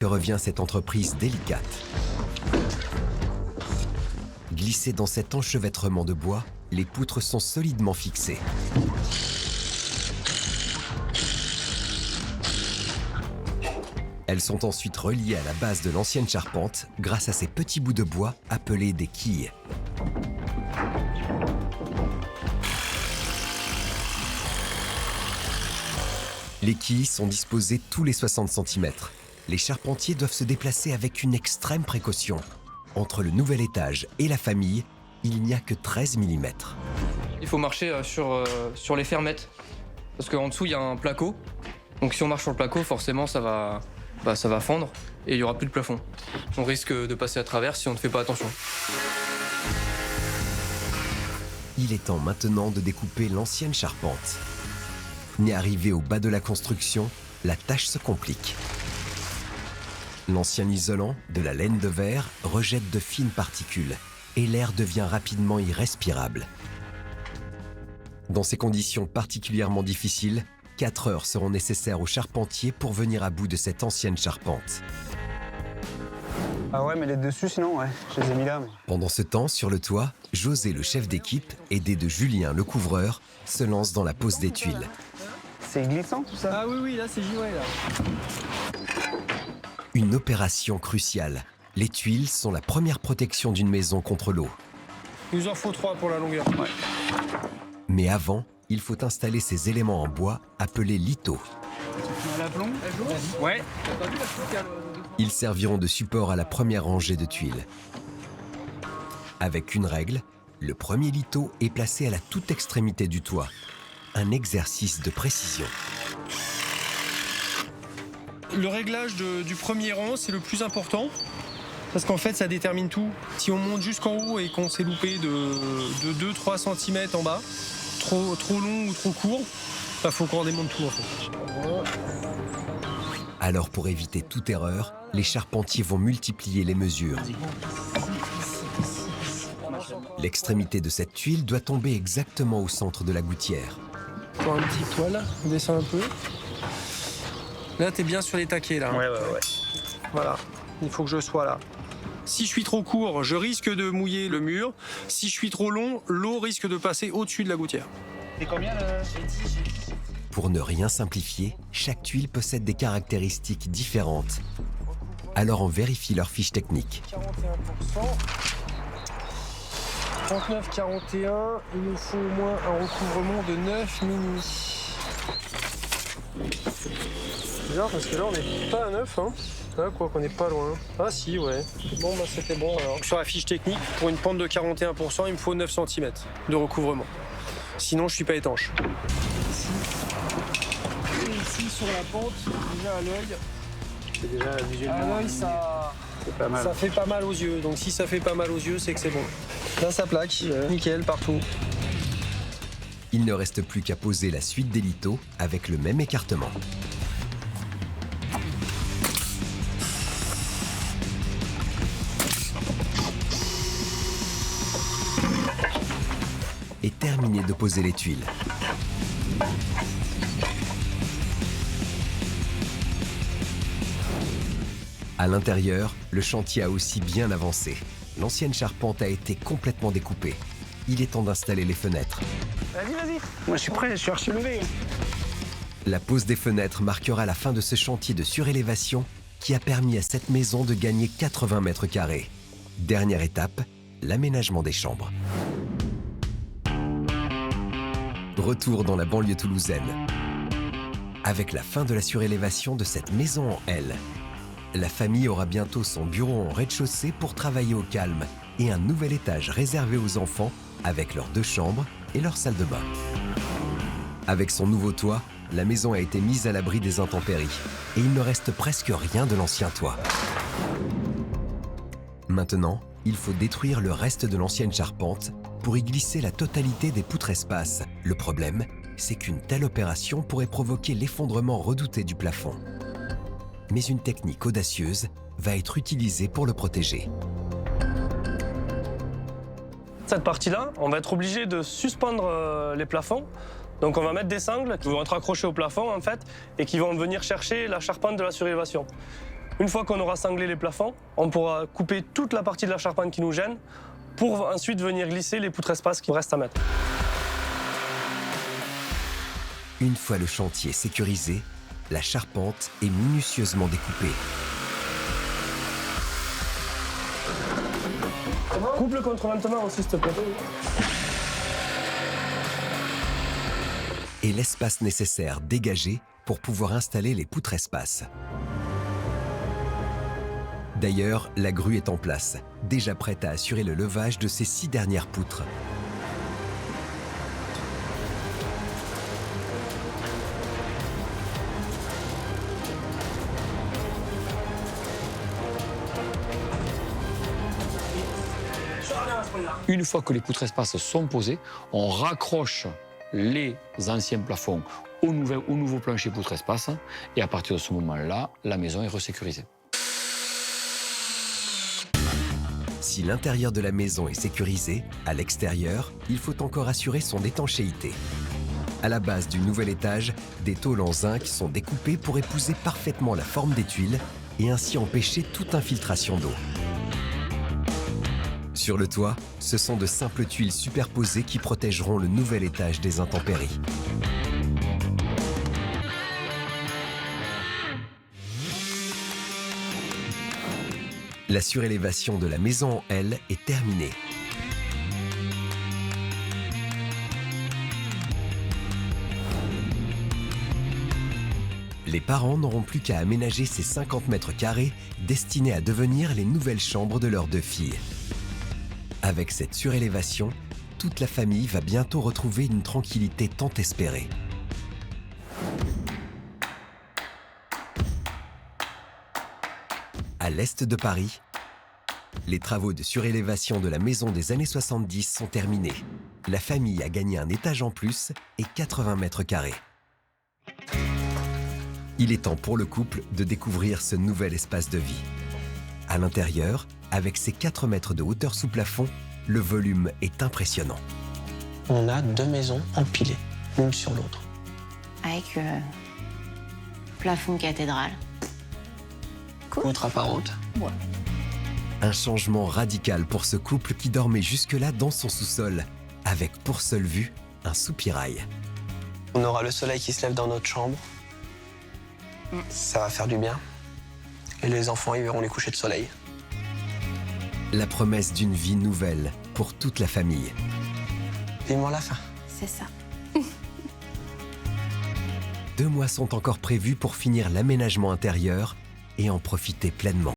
que revient cette entreprise délicate. Glissées dans cet enchevêtrement de bois, les poutres sont solidement fixées. Elles sont ensuite reliées à la base de l'ancienne charpente grâce à ces petits bouts de bois appelés des quilles. Les quilles sont disposées tous les 60 cm. Les charpentiers doivent se déplacer avec une extrême précaution. Entre le nouvel étage et la famille, il n'y a que 13 mm. Il faut marcher sur les fermettes, parce qu'en dessous, il y a un placo. Donc si on marche sur le placo, forcément, ça va fendre et il n'y aura plus de plafond. On risque de passer à travers si on ne fait pas attention. Il est temps maintenant de découper l'ancienne charpente. N'y arrivé au bas de la construction, la tâche se complique. L'ancien isolant, de la laine de verre, rejette de fines particules et l'air devient rapidement irrespirable. Dans ces conditions particulièrement difficiles, 4 heures seront nécessaires aux charpentiers pour venir à bout de cette ancienne charpente. Ah ouais, mais les dessus, sinon, ouais, je les ai mis là. Mais... Pendant ce temps, sur le toit, José, le chef d'équipe, aidé de Julien, le couvreur, se lance dans la pose des tuiles. C'est glissant, tout ça? Ah oui, là, c'est givré, là. Une opération cruciale. Les tuiles sont la première protection d'une maison contre l'eau. Il nous en faut 3 pour la longueur. Ouais. Mais avant, il faut installer ces éléments en bois appelés lithos. À l'aplomb? Ouais. Ils serviront de support à la première rangée de tuiles. Avec une règle, le premier litho est placé à la toute extrémité du toit. Un exercice de précision. Le réglage du premier rang, c'est le plus important. Parce qu'en fait, ça détermine tout. Si on monte jusqu'en haut et qu'on s'est loupé de 2-3 cm en bas, trop long ou trop court, il faut qu'on démonte tout en fait. Alors pour éviter toute erreur, les charpentiers vont multiplier les mesures. L'extrémité de cette tuile doit tomber exactement au centre de la gouttière. Encore une petite toile, on descend un peu. Là, t'es bien sur les taquets là. Ouais. Voilà, il faut que je sois là. Si je suis trop court, je risque de mouiller le mur. Si je suis trop long, l'eau risque de passer au-dessus de la gouttière. C'est combien là? Pour ne rien simplifier, chaque tuile possède des caractéristiques différentes. Alors on vérifie leur fiche technique. 41%. 39,41, il nous faut au moins un recouvrement de 9 mini. C'est bizarre parce que là on n'est pas à 9, hein. Là quoi qu'on n'est pas loin. Ah si, ouais. Bon bah c'était bon alors. Sur la fiche technique, pour une pente de 41%, il me faut 9 cm de recouvrement. Sinon je suis pas étanche. Ici sur la pente, déjà à l'œil. C'est déjà visuellement. À l'œil ça... Pas mal. Ça fait pas mal aux yeux, donc si ça fait pas mal aux yeux, c'est que c'est bon. Là, ça plaque, nickel, partout. Il ne reste plus qu'à poser la suite des lithos avec le même écartement. Et terminer de poser les tuiles. À l'intérieur, le chantier a aussi bien avancé. L'ancienne charpente a été complètement découpée. Il est temps d'installer les fenêtres. Vas-y. Moi, je suis prêt, je suis archi levé. La pose des fenêtres marquera la fin de ce chantier de surélévation qui a permis à cette maison de gagner 80 mètres carrés. Dernière étape, l'aménagement des chambres. Retour dans la banlieue toulousaine. Avec la fin de la surélévation de cette maison en L, la famille aura bientôt son bureau en rez-de-chaussée pour travailler au calme et un nouvel étage réservé aux enfants avec leurs 2 chambres et leur salle de bain. Avec son nouveau toit, la maison a été mise à l'abri des intempéries et il ne reste presque rien de l'ancien toit. Maintenant, il faut détruire le reste de l'ancienne charpente pour y glisser la totalité des poutres espace. Le problème, c'est qu'une telle opération pourrait provoquer l'effondrement redouté du plafond. Mais une technique audacieuse va être utilisée pour le protéger. Cette partie-là, on va être obligé de suspendre les plafonds. Donc on va mettre des sangles qui vont être accrochées au plafond en fait et qui vont venir chercher la charpente de la surélévation. Une fois qu'on aura sanglé les plafonds, on pourra couper toute la partie de la charpente qui nous gêne pour ensuite venir glisser les poutres espace qui restent à mettre. Une fois le chantier sécurisé, la charpente est minutieusement découpée. Coupe le contre-vêtement aussi, s'il te plaît. Et l'espace nécessaire dégagé pour pouvoir installer les poutres espace. D'ailleurs, la grue est en place, déjà prête à assurer le levage de ces 6 dernières poutres. Une fois que les poutres espace sont posées, on raccroche les anciens plafonds au nouveau plancher poutre espace et à partir de ce moment-là, la maison est resécurisée. Si l'intérieur de la maison est sécurisé, à l'extérieur, il faut encore assurer son étanchéité. À la base du nouvel étage, des tôles en zinc sont découpées pour épouser parfaitement la forme des tuiles et ainsi empêcher toute infiltration d'eau. Sur le toit, ce sont de simples tuiles superposées qui protégeront le nouvel étage des intempéries. La surélévation de la maison en L est terminée. Les parents n'auront plus qu'à aménager ces 50 mètres carrés destinés à devenir les nouvelles chambres de leurs 2 filles. Avec cette surélévation, toute la famille va bientôt retrouver une tranquillité tant espérée. À l'est de Paris, les travaux de surélévation de la maison des années 70 sont terminés. La famille a gagné un étage en plus et 80 mètres carrés. Il est temps pour le couple de découvrir ce nouvel espace de vie. À l'intérieur, avec ses 4 mètres de hauteur sous plafond, le volume est impressionnant. On a 2 maisons empilées, l'une sur l'autre. Avec plafond cathédrale. Poutres apparentes. Ouais. Un changement radical pour ce couple qui dormait jusque-là dans son sous-sol, avec pour seule vue un soupirail. On aura le soleil qui se lève dans notre chambre. Ça va faire du bien. Et les enfants, ils verront les couchers de soleil. La promesse d'une vie nouvelle pour toute la famille. Vivement la fin. C'est ça. 2 mois sont encore prévus pour finir l'aménagement intérieur et en profiter pleinement.